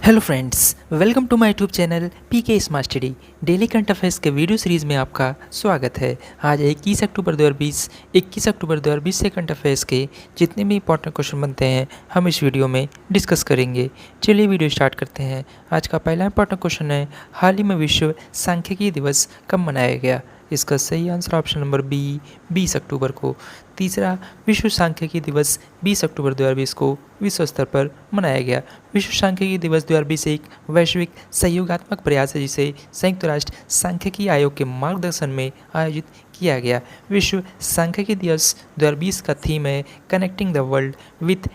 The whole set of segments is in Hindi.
Hello friends, welcome to my YouTube channel PK smart study. Daily current affairs के वीडियो सीरीज़ में आपका स्वागत है। आज 21 अक्टूबर 2020 से करंट अफेयर्स के जितने भी इंपॉर्टेंट क्वेश्चन बनते हैं हम इस वीडियो में डिस्कस करेंगे। चलिए वीडियो स्टार्ट करते हैं। आज का पहला इंपॉर्टेंट क्वेश्चन है, हाल ही में विश्व सांख्यिकी दिवस कब मनाया गया? इसका सही आंसर ऑप्शन नंबर बी, 20 अक्टूबर को। तीसरा, विश्व सांख्यिकी दिवस 20 अक्टूबर 2020 को विश्व स्तर पर मनाया गया। विश्व सांख्यिकी दिवस 2020 एक वैश्विक सहयोगात्मक प्रयास है जिसे संयुक्त राष्ट्र सांख्यिकी आयोग के मार्गदर्शन में आयोजित किया गया। विश्व सांख्यिकी दिवस 2020 का थीम है connecting the world with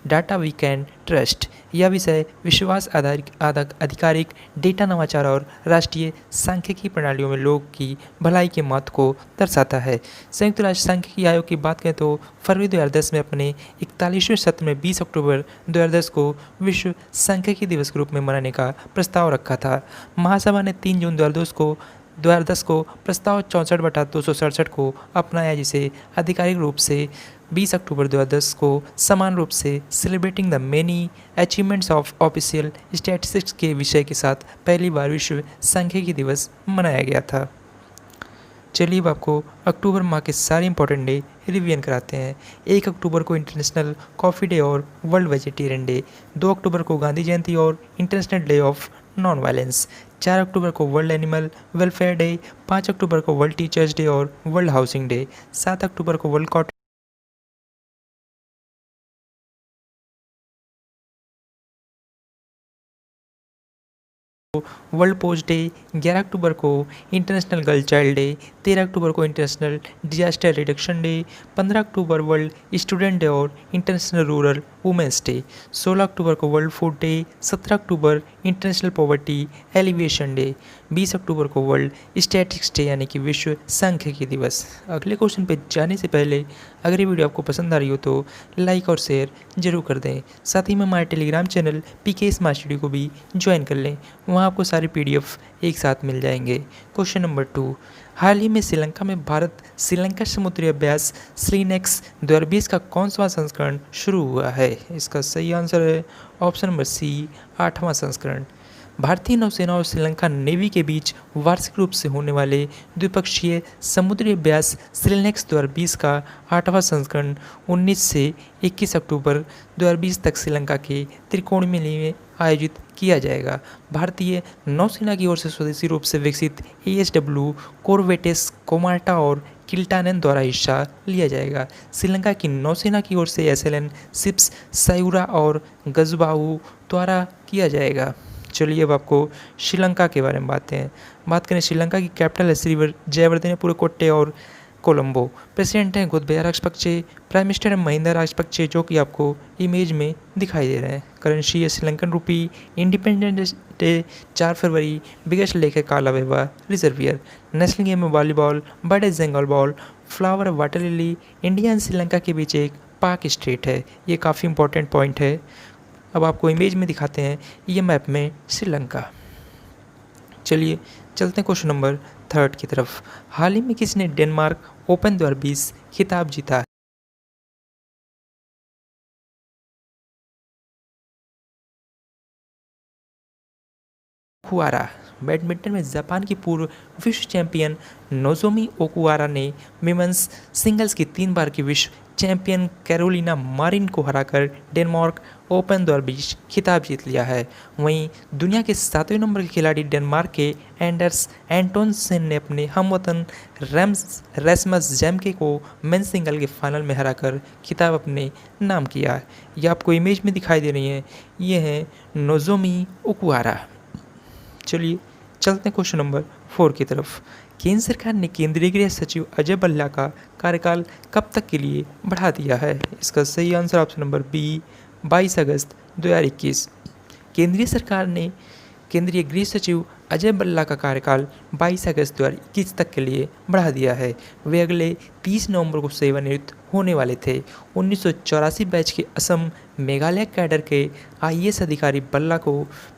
data we can trust. यह विषय विश्वास आधारित आधिकारिक डेटा नवाचार और राष्ट्रीय सांख्यिकी प्रणालियों में लोग की भलाई के महत्व को दर्शाता है। संयुक्त राष्ट्र सांख्यिकी आयोग की बात करें तो फरवरी 2010 में अपने 41वें सत्र में 20 अक्टूबर 2010 को विश्व सांख्यिकी दिवस के रूप में मनाने का प्रस्ताव रखा था। महासभा ने 3 जून 2010 को प्रस्ताव 64/267 को अपनाया, जिसे आधिकारिक रूप से 20 अक्टूबर 2010 को समान रूप से celebrating the many achievements of official statistics के विषय के साथ पहली बार विश्व सांख्यिकी दिवस मनाया गया था। चलिए अब आपको अक्टूबर माह के सारे इंपॉर्टेंट डे रिवीजन कराते हैं। 1 अक्टूबर को इंटरनेशनल कॉफ़ी डे और वर्ल्ड वेजिटेरियन डे। 2 अक्टूबर को गांधी जयंती और international day of non violence. 4 अक्टूबर को वर्ल्ड एनिमल वेलफेयर डे। 5 अक्टूबर को वर्ल्ड टीचर्स डे और वर्ल्ड हाउसिंग डे। 7 अक्टूबर को वर्ल्ड वर्ल्ड पोस्ट डे। 11 अक्टूबर को इंटरनेशनल गर्ल चाइल्ड डे। 13 अक्टूबर को international disaster reduction day. 15 October world student day और इंटरनेशनल रूरल वुमेंस डे। 16 अक्टूबर को वर्ल्ड फूड डे। 17 अक्टूबर इंटरनेशनल पॉवर्टी एलिविएशन डे। 20 अक्टूबर को वर्ल्ड स्टैटिस्टिक्स डे यानी कि विश्व सांख्यिकी दिवस। अगले क्वेश्चन पे जाने से पहले अगर ये वीडियो आपको पसंद आ रही हो तो लाइक और शेयर जरूर कर दें। साथ ही में हमारे Telegram channel PK smart study को भी ज्वाइन कर लें, वहाँ आपको सारे पीडीएफ एक साथ मिल जाएंगे। क्वेश्चन नंबर 2, हाल ही में श्रीलंका में भारत श्रीलंका समुद्री अभ्यास स्लीनेक्स 2020 का कौन सा संस्करण शुरू हुआ है? इसका सही आंसर है ऑप्शन नंबर सी, 8वां संस्करण। भारतीय नौसेना और श्रीलंका नेवी के बीच वार्षिक रूप से होने वाले द्विपक्षीय समुद्री अभ्यास श्रीलेक्स 2020 का 8वां संस्करण 19 से 21 अक्टूबर 2020 तक श्रीलंका के त्रिकोणमिली में आयोजित किया जाएगा। भारतीय नौसेना की ओर से स्वदेशी रूप से विकसित ASW कोरवेटेस कोमाटा और किल्टानन द्वारा हिस्सा लिया जाएगा। श्रीलंका की नौसेना की ओर से SLN शिप्स सायूरा और गजबाऊ द्वारा किया जाएगा। चलिए अब आपको श्रीलंका के बारे में बात करें। श्रीलंका की कैपिटल है श्री जयवर्धनेपुरकोट्टे और कोलंबो। प्रेसिडेंट हैं गोतबाया राजपक्षे। प्राइम मिनिस्टर है महिंदा राजपक्षे, जो कि आपको इमेज में दिखाई दे रहे हैं। करेंसी है श्रीलंकन रुपी। इंडिपेंडेंस डे 4 फरवरी। बिगेस्ट लेक है कालावेवा रिजर्वियर। नेशनल गेम है वॉलीबॉल। बर्ड है जंगल बॉल। फ्लावर है water lily. India and Sri Lanka के बीच एक पाक स्टेट है। ये काफ़ी इंपॉर्टेंट पॉइंट है। अब आपको इमेज में दिखाते हैं ये मैप में श्रीलंका। चलिए चलते हैं क्वेश्चन नंबर 3 की तरफ। हाल ही में किसने डेनमार्क ओपन 2020 खिताब जीता? ओकुहारा। बैडमिंटन में जापान की पूर्व विश्व चैंपियन नोजोमी ओकुहारा ने विमेंस सिंगल्स की 3 बार की विश्व चैंपियन कैरोलिना मारिन को हराकर डेनमार्क ओपन 2020 खिताब जीत लिया है। वहीं दुनिया के 7वें नंबर के खिलाड़ी डेनमार्क के एंडर्स एंटोनसेन ने अपने हमवतन रैस्मस जैमके को मेन सिंगल के फाइनल में हराकर खिताब अपने नाम किया। ये आपको इमेज में दिखाई दे रही है, ये है नोजोमी ओकुहारा। चलिए चलते हैं क्वेश्चन नंबर 4 की तरफ। केंद्र सरकार ने केंद्रीय गृह सचिव अजय भल्ला का कार्यकाल कब तक के लिए बढ़ा दिया है? इसका सही आंसर ऑप्शन नंबर बी, 22 अगस्त 2021। केंद्रीय सरकार ने केंद्रीय गृह सचिव अजय भल्ला का कार्यकाल 22 अगस्त 2021 तक के लिए बढ़ा दिया है। वे अगले 30 नवंबर को सेवानिवृत्त होने वाले थे। 1984 बैच के असम मेघालय कैडर के IAS अधिकारी भल्ला को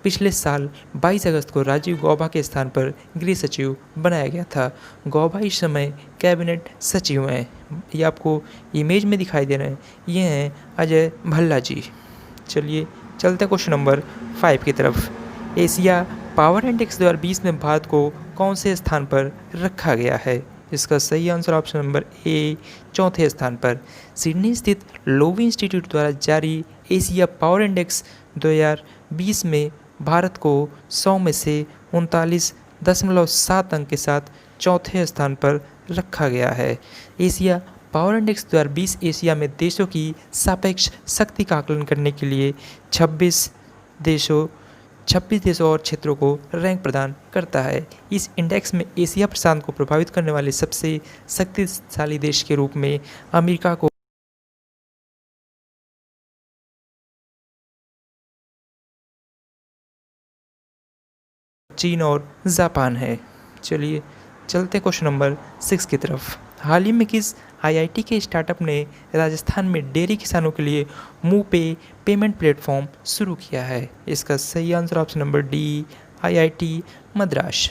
पिछले साल 22 अगस्त को राजीव गौबा के स्थान पर गृह सचिव बनाया गया था। गौबा इस समय कैबिनेट सचिव हैं। ये आपको इमेज में दिखाई दे रहे हैं, ये हैं अजय भल्ला जी। चलिए चलते हैं क्वेश्चन नंबर 5 की तरफ। एशिया पावर इंडेक्स 2020 में भारत को कौन से स्थान पर रखा गया है? इसका सही आंसर ऑप्शन नंबर ए, चौथे स्थान पर। सिडनी स्थित लोवी इंस्टीट्यूट द्वारा जारी एशिया पावर इंडेक्स 2020 में भारत को 100 में से 39.7 अंक के साथ चौथे स्थान पर रखा गया है। एशिया पावर इंडेक्स 2020 एशिया में देशों की सापेक्ष शक्ति का आकलन करने के लिए 26 देशों 26 देशों और क्षेत्रों को रैंक प्रदान करता है। इस इंडेक्स में एशिया प्रशांत को प्रभावित करने वाले सबसे शक्तिशाली देश के रूप में अमेरिका को चीन और जापान है। चलिए चलते क्वेश्चन नंबर 6 की तरफ। हाल ही में किस आईआईटी के स्टार्टअप ने राजस्थान में डेयरी किसानों के लिए मुंह पे पेमेंट प्लेटफॉर्म शुरू किया है? इसका सही answer option number D, IIT Madras.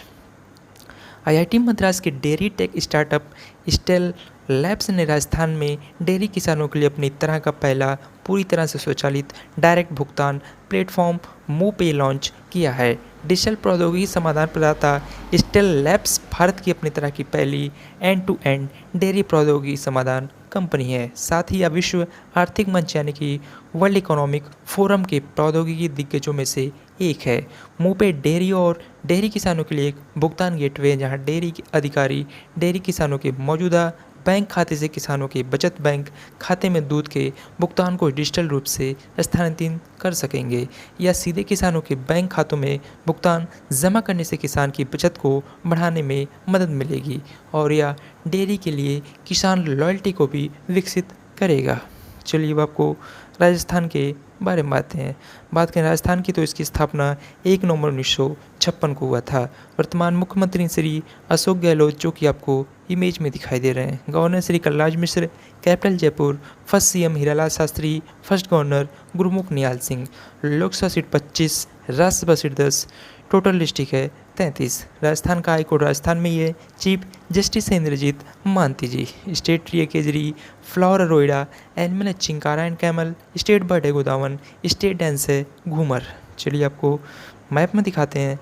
IIT Madras के dairy tech startup Stellapps ने राजस्थान में डेयरी किसानों के लिए अपनी तरह का पहला पूरी तरह से स्वचालित डायरेक्ट भुगतान प्लेटफॉर्म मूपे लॉन्च किया है। डिजिटल प्रौद्योगिकी समाधान प्रदाता स्टेल लैब्स भारत की अपनी तरह की पहली एंड टू एंड डेयरी प्रौद्योगिकी समाधान कंपनी है। साथ ही यह विश्व आर्थिक मंच यानी कि वर्ल्ड इकोनॉमिक फोरम के प्रौद्योगिकी दिग्गजों में से एक है। मूपे डेयरी और डेयरी किसानों के लिए एक भुगतान गेटवे है, जहां डेयरी के अधिकारी डेयरी किसानों के मौजूदा बैंक खाते से किसानों के बचत बैंक खाते में दूध के भुगतान को डिजिटल रूप से स्थानांतरित कर सकेंगे या सीधे किसानों के बैंक खातों में भुगतान जमा करने से किसान की बचत को बढ़ाने में मदद मिलेगी और यह डेयरी के लिए किसान लॉयल्टी को भी विकसित करेगा। चलिए अब आपको राजस्थान के बारे में बात करें राजस्थान की, तो इसकी स्थापना 1 नवंबर 1956 को हुआ था। वर्तमान मुख्यमंत्री श्री अशोक गहलोत, जो कि आपको इमेज में दिखाई दे रहे हैं। Governor Shri Kalraj Mishra, capital Jaipur. First CM Hiralal Shastri, first governor Gurmukh Nihal Singh. Lok Sabha seat 25, Rajya Sabha seat 10, total district है 33। राजस्थान का हाईकोर्ट राजस्थान में ही है। चीफ जस्टिस है इंद्रजीत मांती जी। स्टेट ट्री है केजरी, फ्लावर रोइडा, एनिमल है chinkara and camel. State bird है गोदावन, स्टेट डांस है घूमर। चलिए आपको मैप में दिखाते हैं,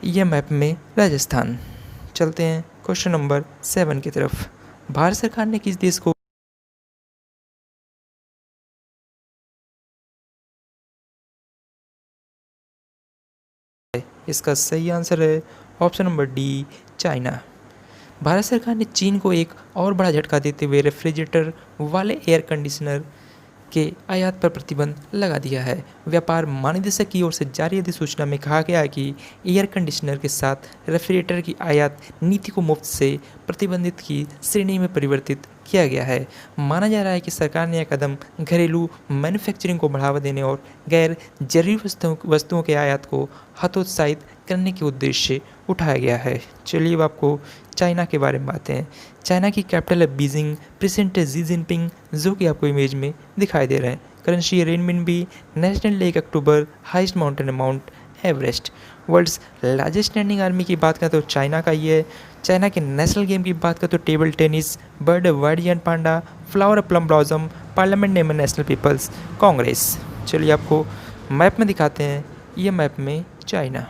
यह मैप में राजस्थान। चलते हैं क्वेश्चन नंबर 7 की तरफ। भारत सरकार ने किस देश को इसका सही आंसर है option number D, China. Bharat सरकार ने चीन को एक और बड़ा झटका देते हुए रेफ्रिजरेटर वाले एयर कंडीशनर के आयात पर प्रतिबंध लगा दिया है। व्यापार महानिदेशक की ओर से जारी अधिसूचना में कहा गया है कि एयर कंडीशनर के साथ रेफ्रिजरेटर की आयात नीति को मुफ्त से प्रतिबंधित की श्रेणी में परिवर्तित किया गया है। माना जा रहा है कि सरकार ने यह कदम घरेलू मैन्युफैक्चरिंग को बढ़ावा देने और गैर जरूरी वस्तुओं के आयात को हतोत्साहित करने के उद्देश्य से उठाया गया है। चलिए अब आपको चाइना के बारे में बातें हैं। चाइना की कैपिटल है बीजिंग। प्रेसिडेंट है जी जिनपिंग, जो कि आपको इमेज में दिखाई दे रहे हैं। करेंसी है renminbi. National lake October. Highest mountain है Mount Everest. World's largest standing army की बात करें तो चाइना का ये है। चाइना के नेशनल गेम की बात करें तो टेबल टेनिस। बर्ड है वाइट एंड पांडा। फ्लावर है प्लम ब्लॉसम। पार्लियामेंट नेम है नेशनल पीपल्स कांग्रेस। चलिए आपको मैप में दिखाते हैं, ये मैप में चाइना।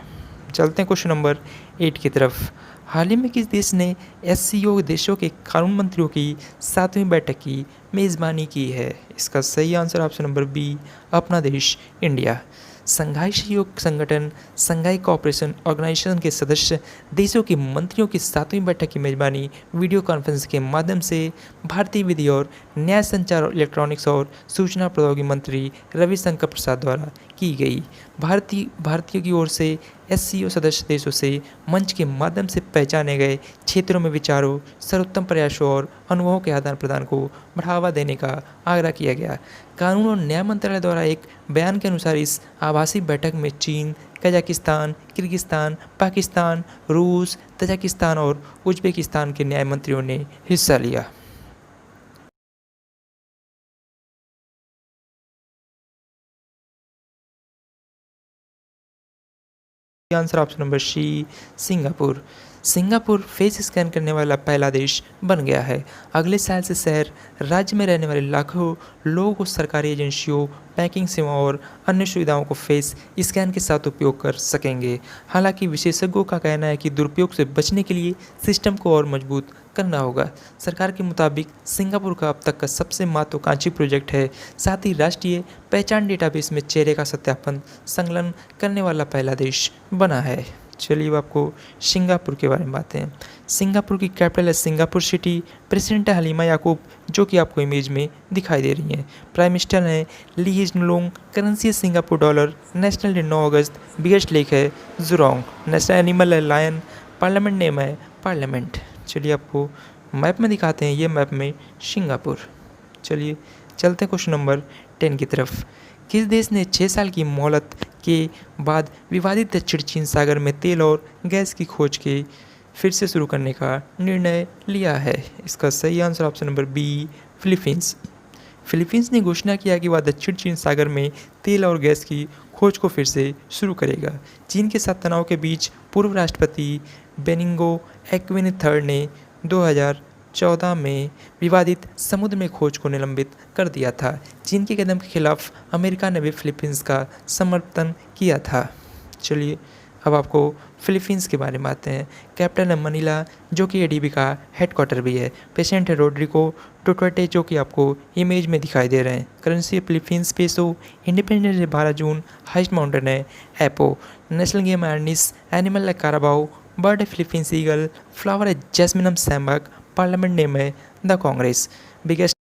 चलते हैं क्वेश्चन नंबर 8 की तरफ। हाल ही में किस देश ने एससीओ देशों के कानून मंत्रियों की 7वीं बैठक की मेज़बानी की है? इसका सही आंसर ऑप्शन नंबर बी, अपना देश इंडिया। संघाई सहयोग संगठन संघाई कोऑपरेशन ऑर्गेनाइजेशन के सदस्य देशों के मंत्रियों की 7वीं बैठक की मेजबानी वीडियो कॉन्फ्रेंस के माध्यम से भारतीय विधि और न्याय, संचार और इलेक्ट्रॉनिक्स और सूचना प्रौद्योगिकी मंत्री रविशंकर प्रसाद द्वारा की गई। भारतीयों की ओर से एससीओ सदस्य देशों से मंच के माध्यम से पहचाने गए क्षेत्रों में विचारों, सर्वोत्तम प्रयासों और अनुभवों के आदान प्रदान को बढ़ावा देने का आग्रह किया गया। कानून और न्याय मंत्रालय द्वारा एक बयान के अनुसार इस आभासी बैठक में चीन, कजाकिस्तान, किर्गिस्तान, पाकिस्तान, रूस, तजाकिस्तान और उज्बेकिस्तान के न्याय मंत्रियों ने हिस्सा लिया। Answer option number C, Singapore. Singapore face scan करने वाला पहला देश बन गया है। अगले साल से शहर राज्य में रहने वाले लाखों लोगों को सरकारी एजेंसियों, बैंकिंग सेवाओं और अन्य सुविधाओं को फेस स्कैन के साथ उपयोग कर सकेंगे। हालांकि विशेषज्ञों का कहना है कि दुरुपयोग से बचने के लिए सिस्टम को और मजबूत करना होगा। सरकार के मुताबिक सिंगापुर का अब तक का सबसे महत्वाकांक्षी प्रोजेक्ट है। साथ ही राष्ट्रीय पहचान डेटाबेस में चेहरे का सत्यापन संलग्न करने वाला पहला देश बना है। चलिए अब आपको सिंगापुर के बारे में बातें हैं। सिंगापुर की कैपिटल है सिंगापुर सिटी। प्रेसिडेंट है हलीमा याकूब, जो कि आपको इमेज में दिखाई दे रही हैं। प्राइम मिनिस्टर हैं ली हिजन लुंग। करेंसी है सिंगापुर डॉलर। नेशनल डे 9 अगस्त। बिगेस्ट लेक है जुरोंग। नेशनल एनिमल है लायन। पार्लियामेंट नेम है पार्लियामेंट। चलिए आपको मैप में दिखाते हैं, ये मैप में सिंगापुर। चलिए चलते हैं क्वेश्चन नंबर 10 की तरफ। किस देश ने 6 साल की मोहलत के बाद विवादित दक्षिण चीन सागर में तेल और गैस की खोज के फिर से शुरू करने का निर्णय लिया है? इसका सही answer option number B, Philippines. Philippines ने घोषणा किया कि वह दक्षिण चीन सागर में तेल और गैस की खोज को फिर से शुरू करेगा। चीन के साथ तनाव के बीच पूर्व राष्ट्रपति बेनिंगो एक्विन III ने 2014 में विवादित समुद्र में खोज को निलंबित कर दिया था। चीन के कदम के खिलाफ अमेरिका ने भी फिलीपींस का समर्थन किया था। चलिए अब आपको फिलीपींस के बारे में आते हैं। कैपिटल है मनीला, जो कि एडीबी का हेडक्वार्टर भी है। प्रेसिडेंट है रोड्रिगो डुटर्टे, जो कि आपको इमेज में दिखाई दे रहे हैं। करेंसी है फिलीपींस पेसो। इंडिपेंडेंस है 12 जून। हाइस्ट माउंटेन है एपो। नेशनल गेम है अर्निस। एनिमल है काराबाओ। बर्ड है फिलीपींस ईगल। फ्लावर है जैस्मिनम सैम्बक। पार्लियामेंट नेम है द कांग्रेस। बिगेस्ट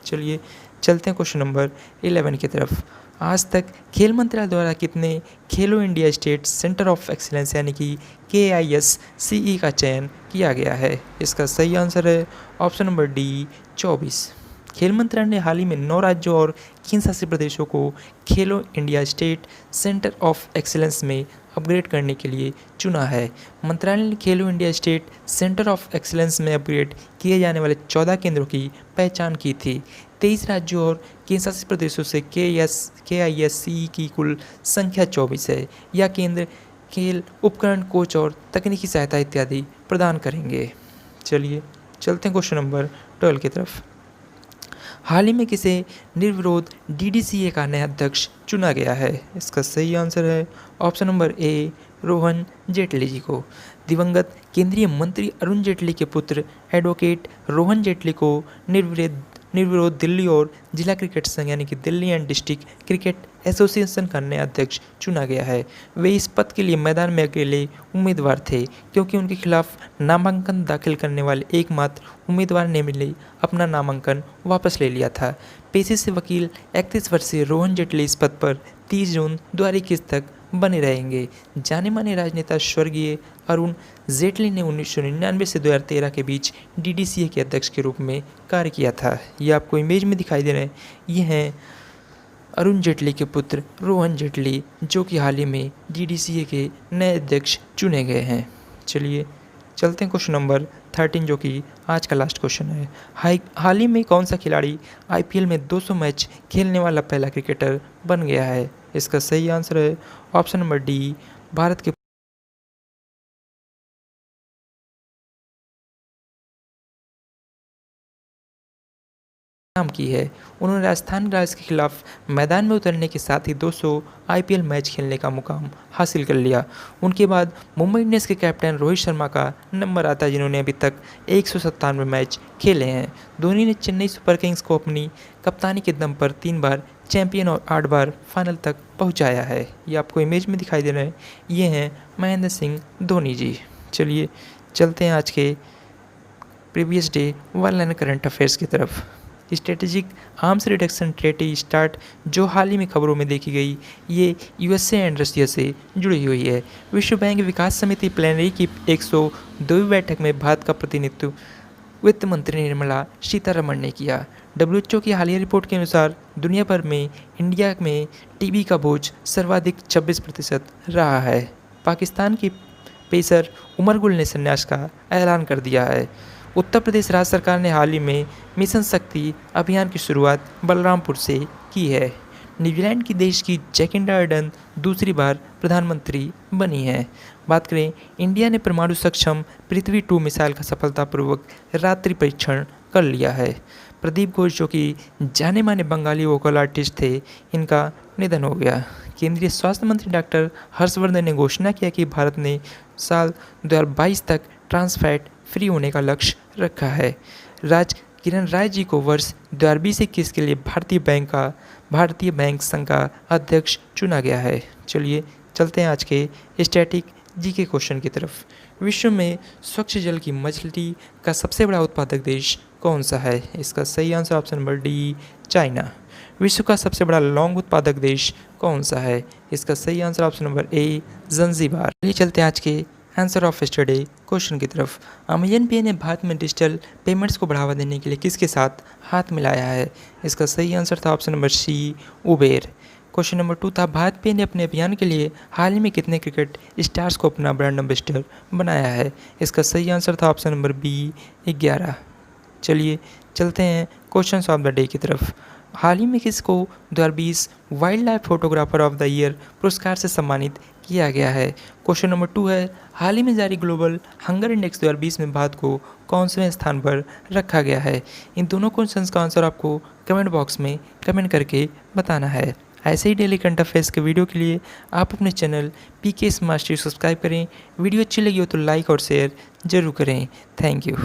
चलिए चलते हैं क्वेश्चन नंबर 11 की तरफ। आज तक खेल मंत्रालय द्वारा कितने खेलो India state centre of excellence यानी कि KISCE का चयन किया गया है? इसका सही आंसर है ऑप्शन नंबर डी, 24। खेल मंत्रालय ने हाल ही में 9 राज्यों और केंद्र शासित प्रदेशों को खेलो India state centre of excellence में अपग्रेड करने के लिए चुना है। मंत्रालय ने खेलो India state centre of excellence में अपग्रेड किए जाने वाले 14 केंद्रों की पहचान की थी। 23 राज्यों और केंद्र शासित प्रदेशों से KISCE की कुल संख्या 24 है। यह केंद्र खेल उपकरण, कोच और तकनीकी सहायता इत्यादि प्रदान करेंगे। चलिए चलते हैं क्वेश्चन नंबर 12 की तरफ। हाल ही में किसे निर्विरोध DDCA का नया अध्यक्ष चुना गया है? इसका सही आंसर है option number A, Rohan Jaitley ji को। दिवंगत केंद्रीय मंत्री अरुण जेटली के पुत्र एडवोकेट रोहन जेटली को निर्विरोध दिल्ली और जिला क्रिकेट संघ यानी कि Delhi and district cricket association का नया अध्यक्ष चुना गया है। वे इस पद के लिए मैदान में अकेले उम्मीदवार थे, क्योंकि उनके खिलाफ नामांकन दाखिल करने वाले एकमात्र उम्मीदवार ने मिले अपना नामांकन वापस ले लिया था। पेशे से वकील 31 वर्षीय रोहन जेटली इस पद पर 30 जून 2021 तक बने रहेंगे। जाने माने राजनेता स्वर्गीय अरुण जेटली ने 1999 से 2013 के बीच DDCA के अध्यक्ष के रूप में कार्य किया था। ये आपको इमेज में दिखाई दे रहे हैं, ये हैं अरुण जेटली के पुत्र रोहन जेटली, जो कि हाल ही में DDCA के नए अध्यक्ष चुने गए हैं। चलिए चलते हैं क्वेश्चन नंबर 13, जो कि आज का लास्ट क्वेश्चन है। हाल ही में कौन सा खिलाड़ी IPL में 200 मैच खेलने वाला पहला क्रिकेटर बन गया है? इसका सही आंसर है ऑप्शन नंबर डी, भारत के नाम की है। उन्होंने राजस्थान रॉयल्स के खिलाफ मैदान में उतरने के साथ ही 200 IPL मैच खेलने का मुकाम हासिल कर लिया। उनके बाद मुंबई इंडियंस के कैप्टन रोहित शर्मा का नंबर आता है, जिन्होंने अभी तक 197 मैच खेले हैं। धोनी ने चेन्नई सुपर किंग्स को अपनी कप्तानी के दम पर 3 बार चैंपियन और 8 बार फाइनल तक पहुँचाया है। ये आपको इमेज में दिखाई दे रहे हैं, ये हैं महेंद्र सिंह धोनी जी। चलिए चलते हैं आज के previous day world and current affairs की तरफ। Strategic arms reduction treaty start, जो हाल ही में खबरों में देखी गई, ये USA एंड रशिया से जुड़ी हुई है। विश्व बैंक विकास समिति प्लेनरी की 102वीं बैठक में भारत का प्रतिनिधित्व वित्त मंत्री निर्मला सीतारमण ने किया। WHO की हालिया रिपोर्ट के अनुसार दुनिया भर में इंडिया में TB का बोझ सर्वाधिक 26% रहा है। पाकिस्तान की पेसर उमर गुल ने संन्यास का ऐलान कर दिया है। उत्तर प्रदेश राज्य सरकार ने हाल ही में मिशन शक्ति अभियान की शुरुआत बलरामपुर से की है। न्यूजीलैंड की देश की जैकिंडा अर्डर्न दूसरी बार प्रधानमंत्री बनी है। बात करें, इंडिया ने परमाणु सक्षम पृथ्वी 2 मिसाइल का सफलतापूर्वक रात्रि परीक्षण कर लिया है। प्रदीप घोष जो कि जाने माने बंगाली वोकल आर्टिस्ट थे, इनका निधन हो गया। केंद्रीय स्वास्थ्य मंत्री डॉक्टर हर्षवर्धन ने घोषणा किया कि भारत ने साल 2022 तक ट्रांस फैट फ्री होने का लक्ष्य रखा है। किरण राय जी को वर्ष 2020-21 के लिए भारतीय बैंक संघ का अध्यक्ष चुना गया है। चलिए चलते हैं आज के स्टैटिक जीके क्वेश्चन की तरफ। विश्व में स्वच्छ जल की मछली का सबसे बड़ा उत्पादक देश कौन सा है? इसका सही answer option number D, China. विश्व का सबसे बड़ा लौंग उत्पादक देश कौन सा है? इसका सही आंसर ऑप्शन नंबर ए, ज़ंज़ीबार। चलिए चलते हैं आज के आंसर ऑफ यस्टरडे क्वेश्चन की तरफ। अमेजन पे ने भारत में डिजिटल पेमेंट्स को बढ़ावा देने के लिए किसके साथ हाथ मिलाया है? इसका सही आंसर था option number C, Uber. Question number 2 था, भारत पे ने अपने अभियान के लिए हाल ही में कितने क्रिकेट स्टार्स को अपना ब्रांड एम्बेसडर बनाया है? इसका सही आंसर था ऑप्शन नंबर बी, 11। चलिए चलते हैं क्वेश्चन ऑफ द डे की तरफ। हाल ही में किसको 2020 wild life photographer of the year पुरस्कार से सम्मानित किया गया है? क्वेश्चन नंबर 2 है, हाल ही में जारी ग्लोबल हंगर इंडेक्स 2020 में भारत को कौनवें स्थान पर रखा गया है? इन दोनों क्वेश्चंस का आंसर आपको कमेंट बॉक्स में कमेंट करके बताना है। ऐसे ही डेली करंट अफेयर्स के वीडियो के लिए आप अपने channel PK smart study subscribe करें। वीडियो अच्छी लगी हो तो लाइक और शेयर जरूर करें। Thank you.